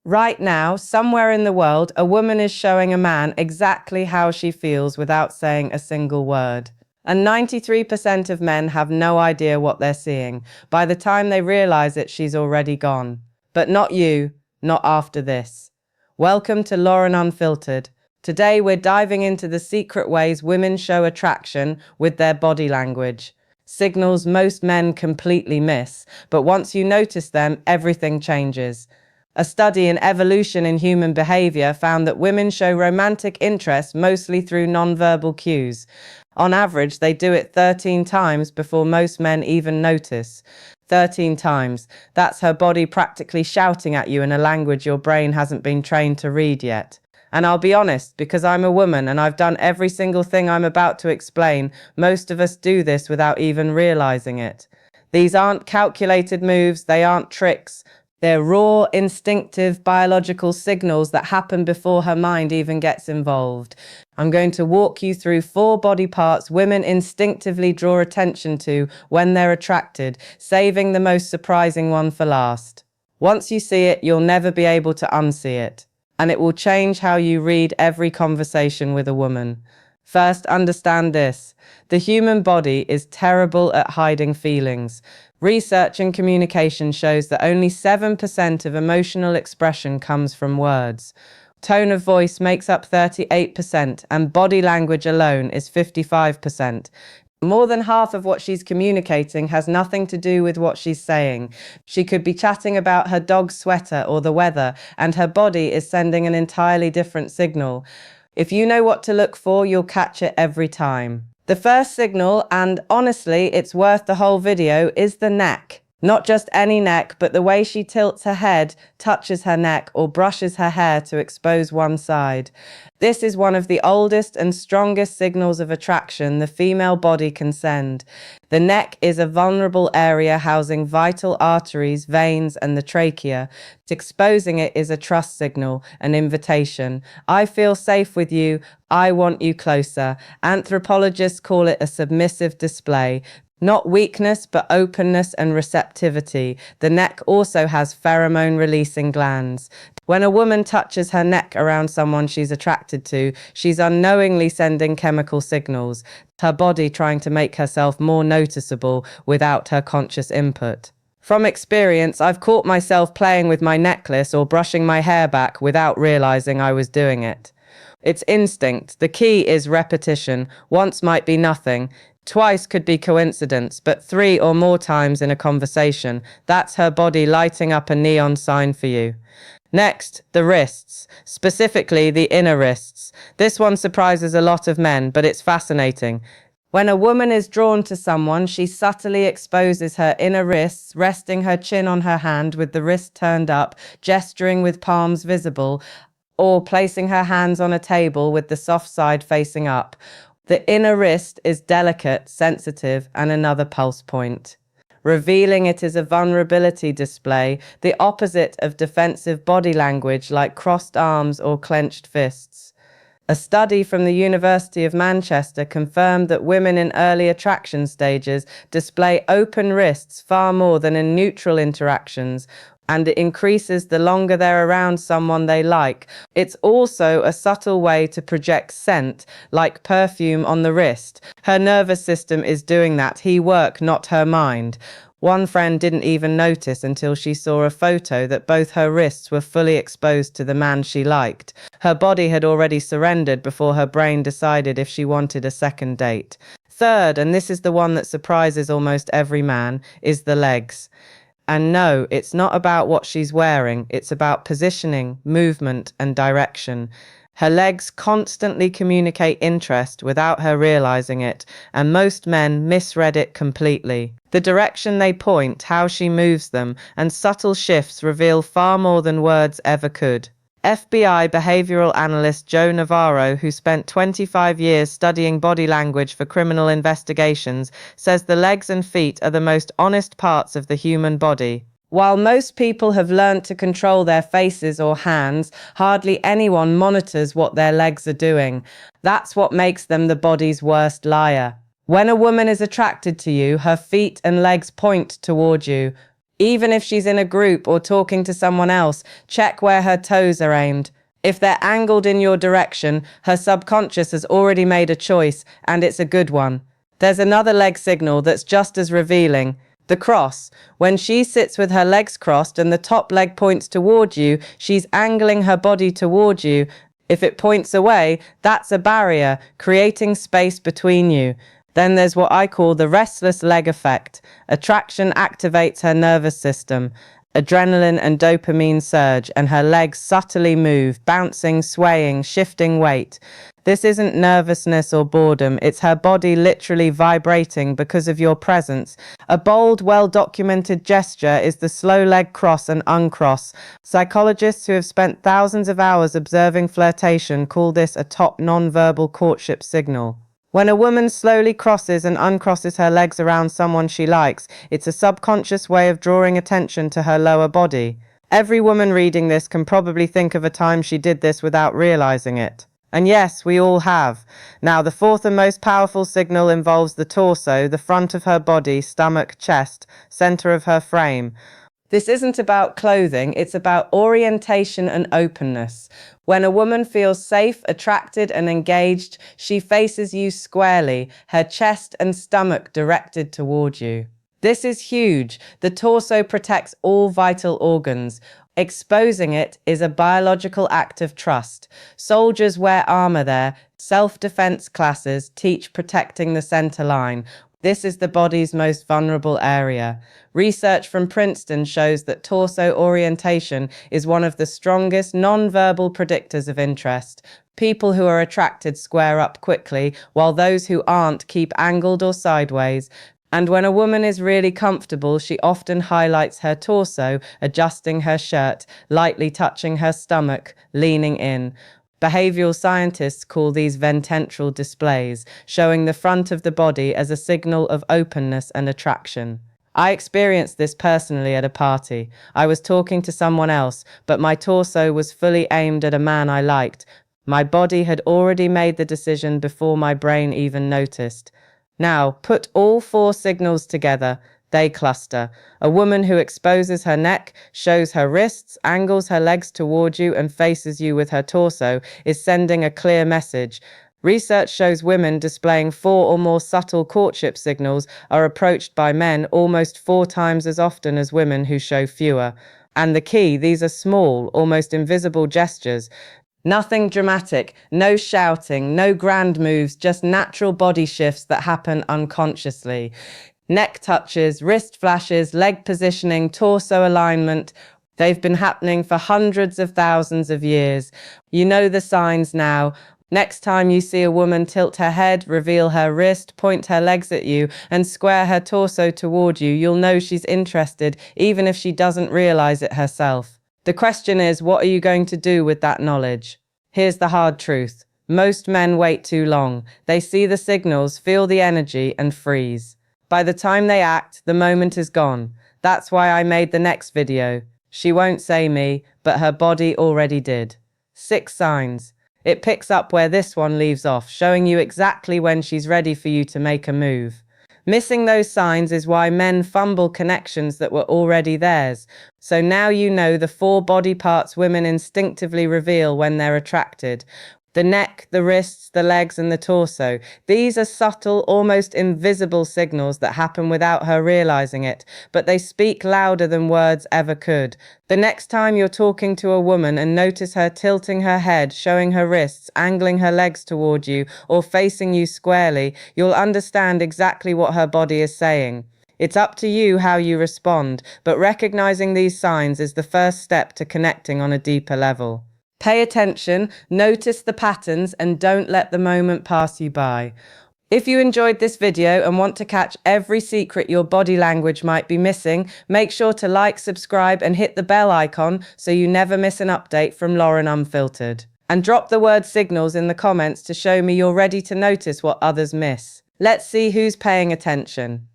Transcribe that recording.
Right now, somewhere in the world, a woman is showing a man exactly how she feels without saying a single word. And 93% of men have no idea what they're seeing. By the time they realize it, she's already gone. But not you, not after this. Welcome to Laurin Unfiltered. Today we're diving into the secret ways women show attraction with their body language. Signals most men completely miss, but once you notice them, everything changes. A study in evolution in human behavior found that women show romantic interest mostly through nonverbal cues. On average, they do it 13 times before most men even notice. 13 times. That's her body practically shouting at you in a language your brain hasn't been trained to read yet. And I'll be honest, because I'm a woman and I've done every single thing I'm about to explain, most of us do this without even realizing it. These aren't calculated moves, they aren't tricks. They're raw, instinctive, biological signals that happen before her mind even gets involved. I'm going to walk you through 4 body parts women instinctively draw attention to when they're attracted, saving the most surprising one for last. Once you see it, you'll never be able to unsee it, and it will change how you read every conversation with a woman. First, understand this. The human body is terrible at hiding feelings. Research in communication shows that only 7% of emotional expression comes from words. Tone of voice makes up 38%, and body language alone is 55%. More than half of what she's communicating has nothing to do with what she's saying. She could be chatting about her dog's sweater or the weather, and her body is sending an entirely different signal. If you know what to look for, you'll catch it every time. The first signal, and honestly, it's worth the whole video, is the neck. Not just any neck, but the way she tilts her head, touches her neck, or brushes her hair to expose one side. This is one of the oldest and strongest signals of attraction the female body can send. The neck is a vulnerable area housing vital arteries, veins, and the trachea. Exposing it is a trust signal, an invitation. I feel safe with you. I want you closer. Anthropologists call it a submissive display. Not weakness, but openness and receptivity. The neck also has pheromone-releasing glands. When a woman touches her neck around someone she's attracted to, she's unknowingly sending chemical signals, her body trying to make herself more noticeable without her conscious input. From experience, I've caught myself playing with my necklace or brushing my hair back without realizing I was doing it. It's instinct. The key is repetition. Once might be nothing. Twice could be coincidence, but 3 or more times in a conversation, that's her body lighting up a neon sign for you. Next, the wrists, specifically the inner wrists. This one surprises a lot of men, but it's fascinating. When a woman is drawn to someone, she subtly exposes her inner wrists, resting her chin on her hand with the wrist turned up, gesturing with palms visible, or placing her hands on a table with the soft side facing up. The inner wrist is delicate, sensitive, and another pulse point. Revealing it is a vulnerability display, the opposite of defensive body language like crossed arms or clenched fists. A study from the University of Manchester confirmed that women in early attraction stages display open wrists far more than in neutral interactions, and it increases the longer they're around someone they like. It's also a subtle way to project scent, like perfume on the wrist. Her nervous system is doing that. He work, not her mind. One friend didn't even notice until she saw a photo that both her wrists were fully exposed to the man she liked. Her body had already surrendered before her brain decided if she wanted a second date. Third, and this is the one that surprises almost every man, is the legs. And no, it's not about what she's wearing, it's about positioning, movement, and direction. Her legs constantly communicate interest without her realizing it, and most men misread it completely. The direction they point, how she moves them, and subtle shifts reveal far more than words ever could. FBI behavioral analyst Joe Navarro, who spent 25 years studying body language for criminal investigations, says the legs and feet are the most honest parts of the human body. While most people have learned to control their faces or hands, hardly anyone monitors what their legs are doing. That's what makes them the body's worst liar. When a woman is attracted to you, her feet and legs point toward you. Even if she's in a group or talking to someone else, check where her toes are aimed. If they're angled in your direction, her subconscious has already made a choice, and it's a good one. There's another leg signal that's just as revealing. The cross. When she sits with her legs crossed and the top leg points toward you, she's angling her body toward you. If it points away, that's a barrier, creating space between you. Then there's what I call the restless leg effect. Attraction activates her nervous system. Adrenaline and dopamine surge, and her legs subtly move, bouncing, swaying, shifting weight. This isn't nervousness or boredom, it's her body literally vibrating because of your presence. A bold, well-documented gesture is the slow leg cross and uncross. Psychologists who have spent thousands of hours observing flirtation call this a top non-verbal courtship signal. When a woman slowly crosses and uncrosses her legs around someone she likes, it's a subconscious way of drawing attention to her lower body. Every woman reading this can probably think of a time she did this without realizing it. And yes, we all have. Now, the fourth and most powerful signal involves the torso, the front of her body, stomach, chest, center of her frame. This isn't about clothing, it's about orientation and openness. When a woman feels safe, attracted, and engaged, she faces you squarely, her chest and stomach directed toward you. This is huge. The torso protects all vital organs. Exposing it is a biological act of trust. Soldiers wear armor there. Self-defense classes teach protecting the center line. This is the body's most vulnerable area. Research from Princeton shows that torso orientation is one of the strongest non-verbal predictors of interest. People who are attracted square up quickly, while those who aren't keep angled or sideways. And when a woman is really comfortable, she often highlights her torso, adjusting her shirt, lightly touching her stomach, leaning in. Behavioral scientists call these vententral displays, showing the front of the body as a signal of openness and attraction. I experienced this personally at a party. I was talking to someone else, but my torso was fully aimed at a man I liked. My body had already made the decision before my brain even noticed. Now, put all four signals together. They cluster. A woman who exposes her neck, shows her wrists, angles her legs toward you, and faces you with her torso is sending a clear message. Research shows women displaying 4 or more subtle courtship signals are approached by men almost 4 times as often as women who show fewer. And the key, these are small, almost invisible gestures. Nothing dramatic, no shouting, no grand moves, just natural body shifts that happen unconsciously. Neck touches, wrist flashes, leg positioning, torso alignment. They've been happening for hundreds of thousands of years. You know the signs now. Next time you see a woman tilt her head, reveal her wrist, point her legs at you, and square her torso toward you, you'll know she's interested, even if she doesn't realize it herself. The question is, what are you going to do with that knowledge? Here's the hard truth. Most men wait too long. They see the signals, feel the energy, and freeze. By the time they act, the moment is gone. That's why I made the next video. She won't say me, but her body already did. 6 signs. It picks up where this one leaves off, showing you exactly when she's ready for you to make a move. Missing those signs is why men fumble connections that were already theirs. So now you know the 4 body parts women instinctively reveal when they're attracted. The neck, the wrists, the legs, and the torso. These are subtle, almost invisible signals that happen without her realizing it, but they speak louder than words ever could. The next time you're talking to a woman and notice her tilting her head, showing her wrists, angling her legs toward you, or facing you squarely, you'll understand exactly what her body is saying. It's up to you how you respond, but recognizing these signs is the first step to connecting on a deeper level. Pay attention, notice the patterns, and don't let the moment pass you by. If you enjoyed this video and want to catch every secret your body language might be missing, make sure to like, subscribe, and hit the bell icon so you never miss an update from Laurin Unfiltered. And drop the word signals in the comments to show me you're ready to notice what others miss. Let's see who's paying attention.